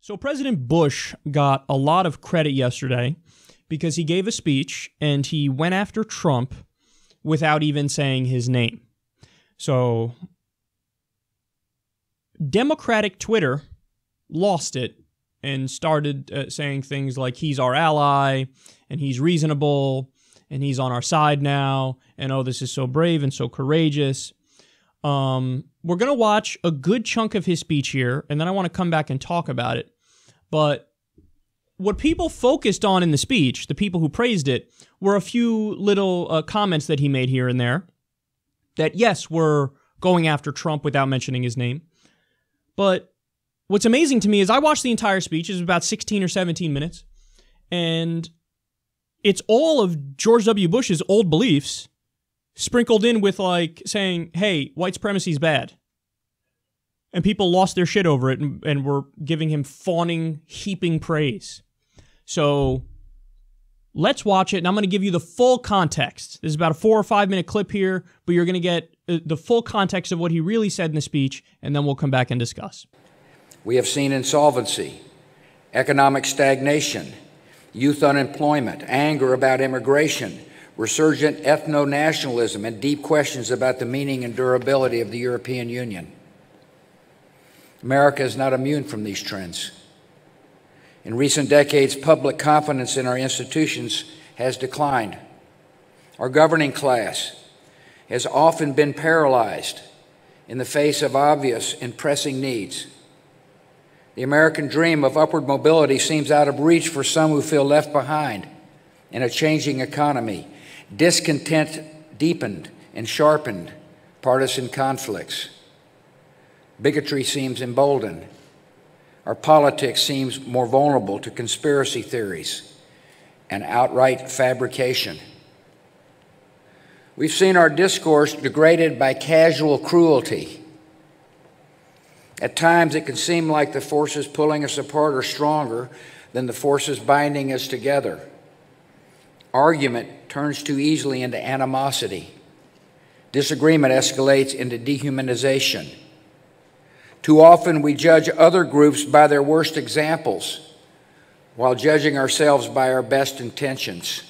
So President Bush got a lot of credit yesterday because he gave a speech and he went after Trump without even saying his name. So Democratic Twitter lost it and started saying things like he's our ally and he's reasonable and he's on our side now and oh, this is so brave and so courageous. We're going to watch a good chunk of his speech here, and then I want to come back and talk about it. But what people focused on in the speech, the people who praised it, were a few little comments that he made here and there that, yes, were going after Trump without mentioning his name. But what's amazing to me is I watched the entire speech. It was about 16 or 17 minutes. And it's all of George W. Bush's old beliefs sprinkled in with like saying, hey, white supremacy is bad. And people lost their shit over it and were giving him fawning, heaping praise. So let's watch it, and I'm going to give you the full context. This is about a 4 or 5 minute clip here, but you're going to get the full context of what he really said in the speech, and then we'll come back and discuss. We have seen insolvency, economic stagnation, youth unemployment, anger about immigration, resurgent ethno-nationalism, and deep questions about the meaning and durability of the European Union. America is not immune from these trends. In recent decades, public confidence in our institutions has declined. Our governing class has often been paralyzed in the face of obvious and pressing needs. The American dream of upward mobility seems out of reach for some who feel left behind in a changing economy. Discontent deepened and sharpened partisan conflicts. Bigotry seems emboldened. Our politics seems more vulnerable to conspiracy theories and outright fabrication. We've seen our discourse degraded by casual cruelty. At times, it can seem like the forces pulling us apart are stronger than the forces binding us together. Argument turns too easily into animosity. Disagreement escalates into dehumanization. Too often we judge other groups by their worst examples while judging ourselves by our best intentions,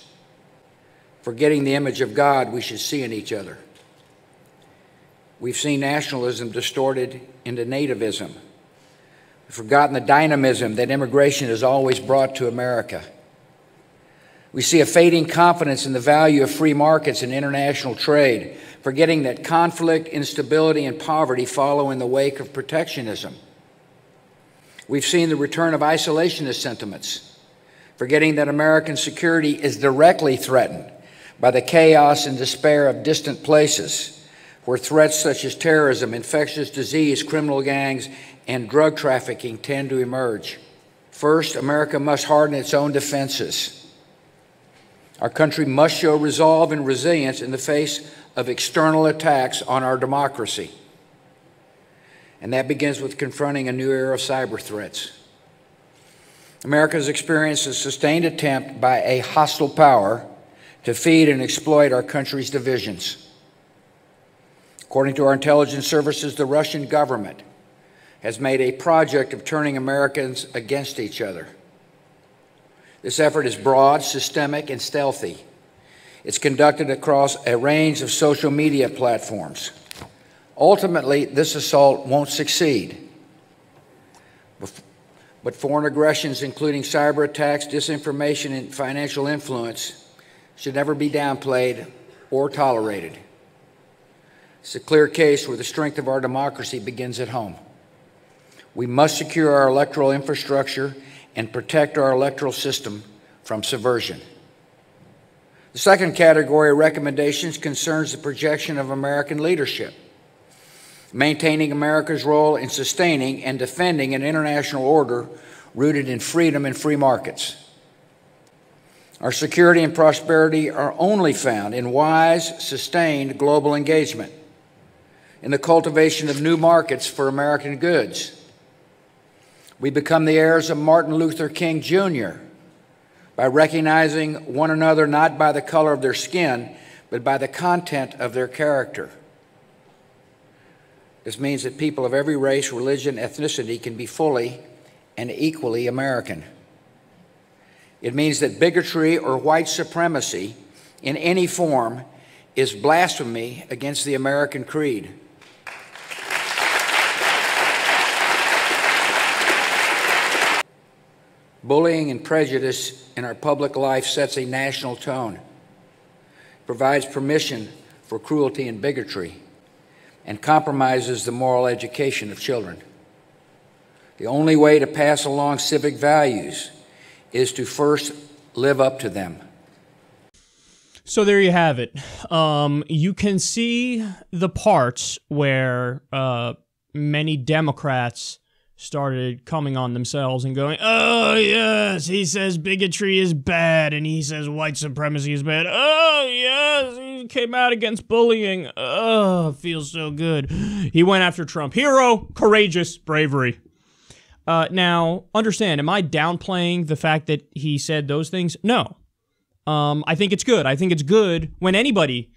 forgetting the image of God we should see in each other. We've seen nationalism distorted into nativism. We've forgotten the dynamism that immigration has always brought to America. We see a fading confidence in the value of free markets and international trade, forgetting that conflict, instability, and poverty follow in the wake of protectionism. We've seen the return of isolationist sentiments, forgetting that American security is directly threatened by the chaos and despair of distant places, where threats such as terrorism, infectious disease, criminal gangs, and drug trafficking tend to emerge. First, America must harden its own defenses. Our country must show resolve and resilience in the face of external attacks on our democracy. And that begins with confronting a new era of cyber threats. America has experienced a sustained attempt by a hostile power to feed and exploit our country's divisions. According to our intelligence services, the Russian government has made a project of turning Americans against each other. This effort is broad, systemic, and stealthy. It's conducted across a range of social media platforms. Ultimately, this assault won't succeed. But foreign aggressions, including cyber attacks, disinformation, and financial influence, should never be downplayed or tolerated. It's a clear case where the strength of our democracy begins at home. We must secure our electoral infrastructure and protect our electoral system from subversion. The second category of recommendations concerns the projection of American leadership, maintaining America's role in sustaining and defending an international order rooted in freedom and free markets. Our security and prosperity are only found in wise, sustained global engagement, in the cultivation of new markets for American goods. We become the heirs of Martin Luther King Jr. by recognizing one another not by the color of their skin, but by the content of their character. This means that people of every race, religion, ethnicity can be fully and equally American. It means that bigotry or white supremacy in any form is blasphemy against the American creed. Bullying and prejudice in our public life sets a national tone, provides permission for cruelty and bigotry, and compromises the moral education of children. The only way to pass along civic values is to first live up to them. So there you have it. You can see the parts where many Democrats started coming on themselves and going, oh, yes, he says bigotry is bad, and he says white supremacy is bad. Oh, yes, he came out against bullying. Oh, feels so good. He went after Trump. Hero, courageous, bravery. Now, understand, am I downplaying the fact that he said those things? No. I think it's good. I think it's good when anybody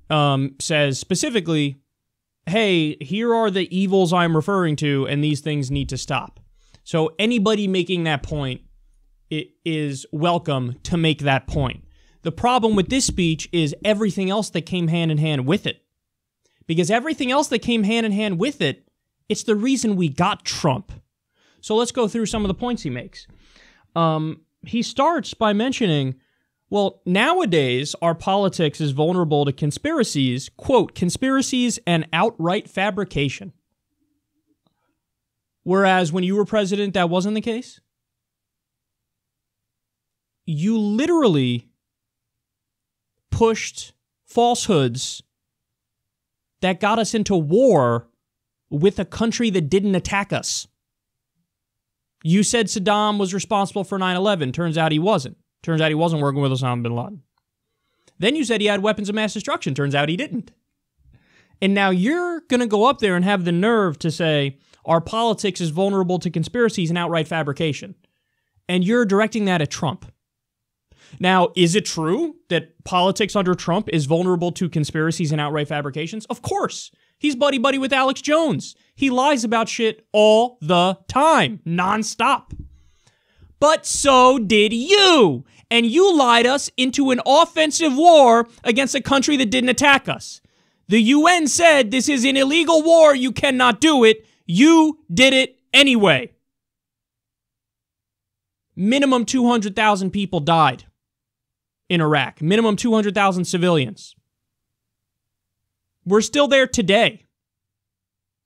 says specifically, hey, here are the evils I'm referring to, and these things need to stop. So anybody making that point, it is welcome to make that point. The problem with this speech is everything else that came hand in hand with it. Because everything else that came hand in hand with it, it's the reason we got Trump. So let's go through some of the points he makes. He starts by mentioning, well, nowadays, our politics is vulnerable to conspiracies, quote, conspiracies and outright fabrication. Whereas when you were president, that wasn't the case. You literally pushed falsehoods that got us into war with a country that didn't attack us. You said Saddam was responsible for 9/11. Turns out he wasn't. Turns out he wasn't working with Osama bin Laden. Then you said he had weapons of mass destruction. Turns out he didn't. And now you're going to go up there and have the nerve to say our politics is vulnerable to conspiracies and outright fabrication. And you're directing that at Trump. Now, is it true that politics under Trump is vulnerable to conspiracies and outright fabrications? Of course. He's buddy-buddy with Alex Jones. He lies about shit all the time, nonstop. But so did you. And you lied us into an offensive war against a country that didn't attack us. The UN said this is an illegal war. You cannot do it. You did it anyway. Minimum 200,000 people died in Iraq. Minimum 200,000 civilians. We're still there today.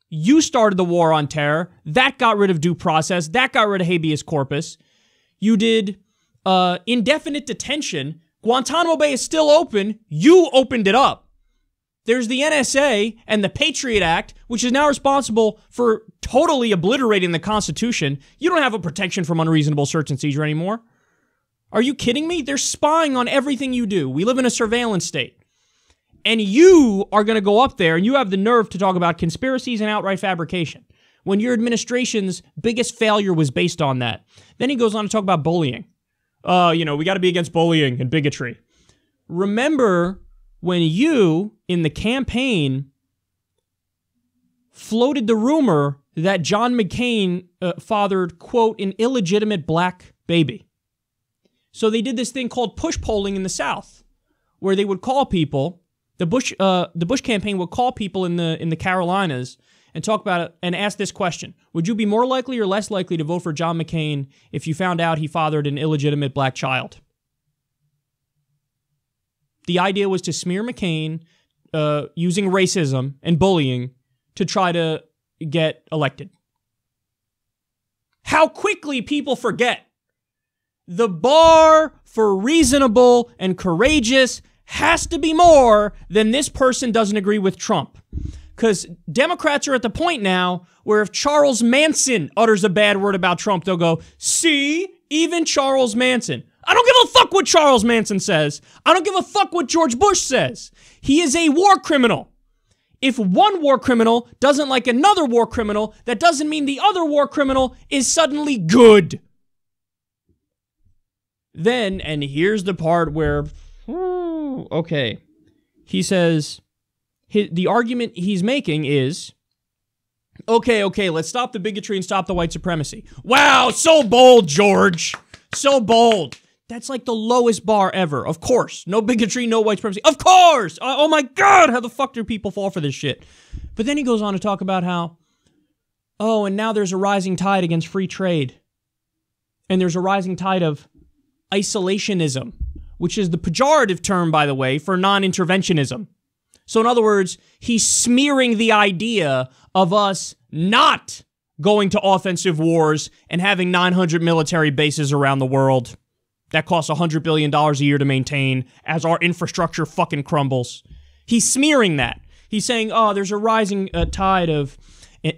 You started the war on terror. That got rid of due process. That got rid of habeas corpus. You did indefinite detention. Guantanamo Bay is still open. You opened it up. There's the NSA and the Patriot Act, which is now responsible for totally obliterating the Constitution. You don't have a protection from unreasonable search and seizure anymore. Are you kidding me? They're spying on everything you do. We live in a surveillance state. And you are going to go up there and you have the nerve to talk about conspiracies and outright fabrication when your administration's biggest failure was based on that. Then he goes on to talk about bullying. We got to be against bullying and bigotry. Remember when you, in the campaign, floated the rumor that John McCain fathered, quote, an illegitimate black baby. So they did this thing called push polling in the South, where they would call people. The Bush campaign would call people in the Carolinas and talk about it and ask this question: would you be more likely or less likely to vote for John McCain if you found out he fathered an illegitimate black child? The idea was to smear McCain using racism and bullying to try to get elected. How quickly people forget. The bar for reasonable and courageous has to be more than this person doesn't agree with Trump. Because Democrats are at the point now where if Charles Manson utters a bad word about Trump, they'll go, see, even Charles Manson. I don't give a fuck what Charles Manson says. I don't give a fuck what George Bush says. He is a war criminal. If one war criminal doesn't like another war criminal, that doesn't mean the other war criminal is suddenly good. Then, and here's the part where, he says, the argument he's making is Okay, let's stop the bigotry and stop the white supremacy. Wow, so bold, George. So bold. That's like the lowest bar ever. Of course. No bigotry, no white supremacy. Of course! Oh my God, how the fuck do people fall for this shit? But then he goes on to talk about how, oh, and now there's a rising tide against free trade. And there's a rising tide of isolationism, which is the pejorative term, by the way, for non-interventionism. So in other words, he's smearing the idea of us not going to offensive wars and having 900 military bases around the world that cost $100 billion a year to maintain as our infrastructure fucking crumbles. He's smearing that. He's saying, oh, there's a rising tide of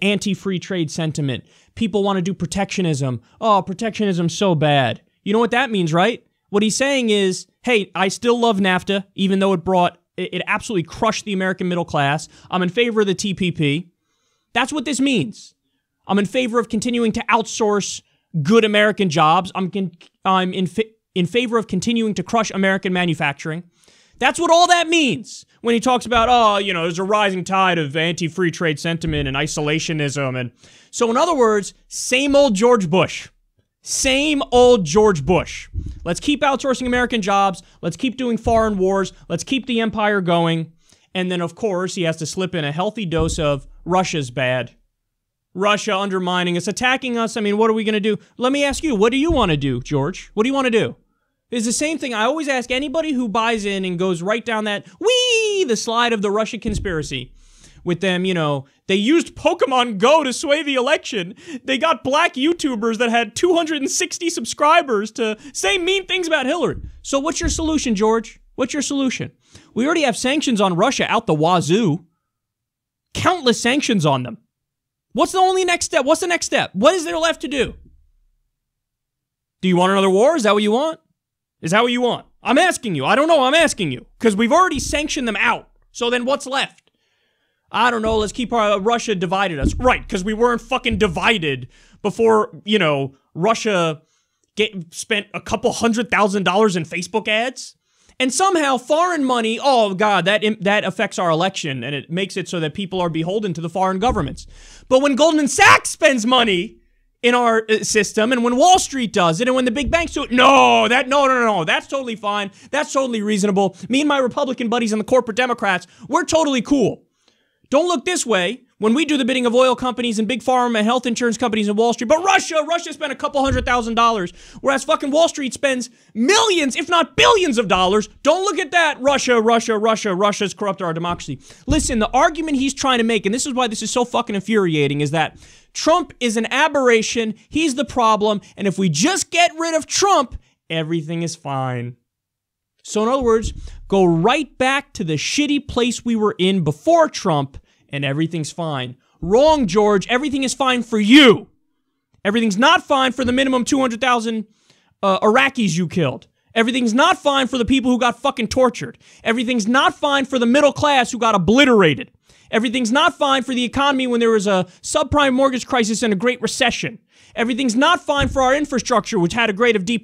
anti-free trade sentiment. People want to do protectionism. Oh, protectionism's so bad. You know what that means, right? What he's saying is, hey, I still love NAFTA, even though it absolutely crushed the American middle class. I'm in favor of the TPP. That's what this means. I'm in favor of continuing to outsource good American jobs. I'm in favor of continuing to crush American manufacturing. That's what all that means when he talks about, oh, you know, there's a rising tide of anti-free trade sentiment and isolationism. And so in other words, same old George Bush. Same old George Bush. Let's keep outsourcing American jobs. Let's keep doing foreign wars. Let's keep the empire going. And then, of course, he has to slip in a healthy dose of Russia's bad. Russia undermining us, attacking us. I mean, what are we going to do? Let me ask you, what do you want to do, George? What do you want to do? It's the same thing I always ask anybody who buys in and goes right down the slide of the Russia conspiracy. With them, you know, they used Pokemon Go to sway the election. They got black YouTubers that had 260 subscribers to say mean things about Hillary. So what's your solution, George? What's your solution? We already have sanctions on Russia out the wazoo. Countless sanctions on them. What's the only next step? What's the next step? What is there left to do? Do you want another war? Is that what you want? Is that what you want? I'm asking you. I don't know. I'm asking you. Because we've already sanctioned them out. So then what's left? I don't know, let's keep Russia divided us. Right, because we weren't fucking divided before, you know, Russia spent a couple $100,000 in Facebook ads. And somehow foreign money, oh God, that affects our election and it makes it so that people are beholden to the foreign governments. But when Goldman Sachs spends money in our system and when Wall Street does it and when the big banks do it, no, that's totally fine. That's totally reasonable. Me and my Republican buddies and the corporate Democrats, we're totally cool. Don't look this way when we do the bidding of oil companies and big pharma and health insurance companies in Wall Street. But Russia spent a couple $100,000, whereas fucking Wall Street spends millions, if not billions of dollars. Don't look at that. Russia's corrupted our democracy. Listen, the argument he's trying to make, and this is why this is so fucking infuriating, is that Trump is an aberration. He's the problem. And if we just get rid of Trump, everything is fine. So in other words, go right back to the shitty place we were in before Trump and everything's fine. Wrong, George. Everything is fine for you. Everything's not fine for the minimum 200,000 Iraqis you killed. Everything's not fine for the people who got fucking tortured. Everything's not fine for the middle class who got obliterated. Everything's not fine for the economy when there was a subprime mortgage crisis and a great recession. Everything's not fine for our infrastructure, which had a grade of D+.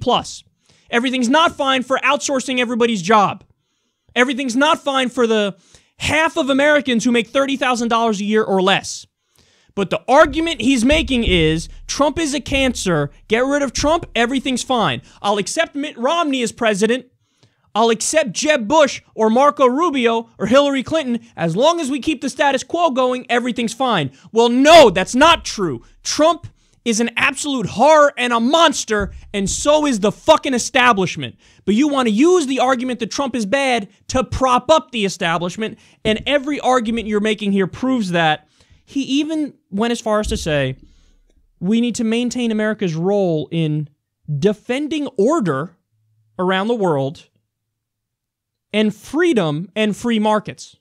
Everything's not fine for outsourcing everybody's job. Everything's not fine for the half of Americans who make $30,000 a year or less. But the argument he's making is Trump is a cancer. Get rid of Trump, everything's fine. I'll accept Mitt Romney as president. I'll accept Jeb Bush or Marco Rubio or Hillary Clinton. As long as we keep the status quo going, everything's fine. Well, no, that's not true. Trump is an absolute horror and a monster, and so is the fucking establishment. But you want to use the argument that Trump is bad to prop up the establishment, and every argument you're making here proves that. He even went as far as to say, we need to maintain America's role in defending order around the world and freedom and free markets.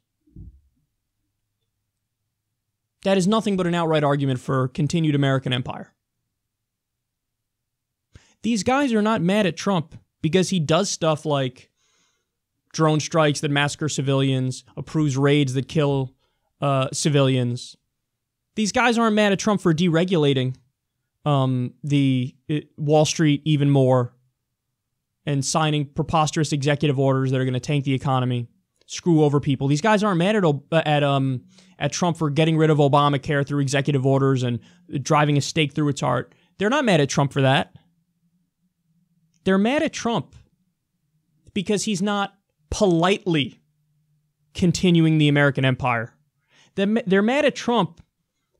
That is nothing but an outright argument for continued American empire. These guys are not mad at Trump because he does stuff like drone strikes that massacre civilians, approves raids that kill civilians. These guys aren't mad at Trump for deregulating the Wall Street even more and signing preposterous executive orders that are going to tank the economy. screw over people. These guys aren't mad at Trump for getting rid of Obamacare through executive orders and driving a stake through its heart. They're not mad at Trump for that. They're mad at Trump because he's not politely continuing the American empire. They're mad at Trump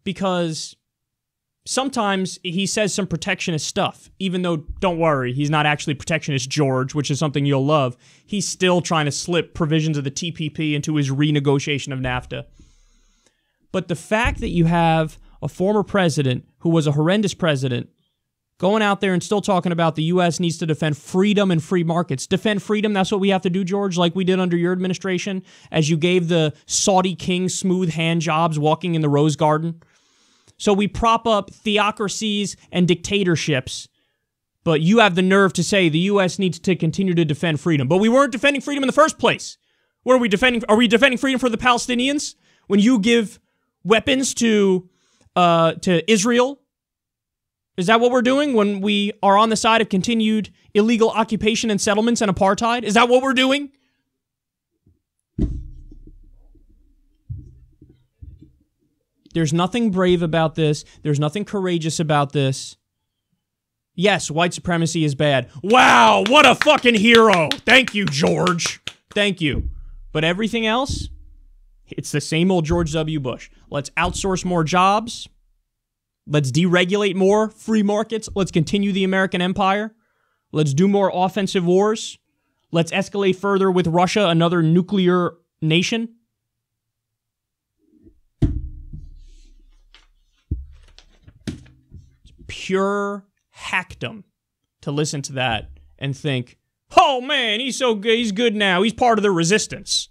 because sometimes he says some protectionist stuff, even though, don't worry, he's not actually protectionist, George, which is something you'll love. He's still trying to slip provisions of the TPP into his renegotiation of NAFTA. But the fact that you have a former president who was a horrendous president going out there and still talking about the U.S. needs to defend freedom and free markets. Defend freedom, that's what we have to do, George, like we did under your administration, as you gave the Saudi king smooth hand jobs walking in the Rose Garden. So we prop up theocracies and dictatorships, but you have the nerve to say the U.S. needs to continue to defend freedom. But we weren't defending freedom in the first place. What are we defending? Are we defending freedom for the Palestinians? When you give weapons to Israel? Is that what we're doing when we are on the side of continued illegal occupation and settlements and apartheid? Is that what we're doing? There's nothing brave about this. There's nothing courageous about this. Yes, white supremacy is bad. Wow, what a fucking hero. Thank you, George. Thank you. But everything else, it's the same old George W. Bush. Let's outsource more jobs. Let's deregulate more free markets. Let's continue the American empire. Let's do more offensive wars. Let's escalate further with Russia, another nuclear nation. It's pure hackdom to listen to that and think, oh man, he's so good. He's good now. He's part of the resistance.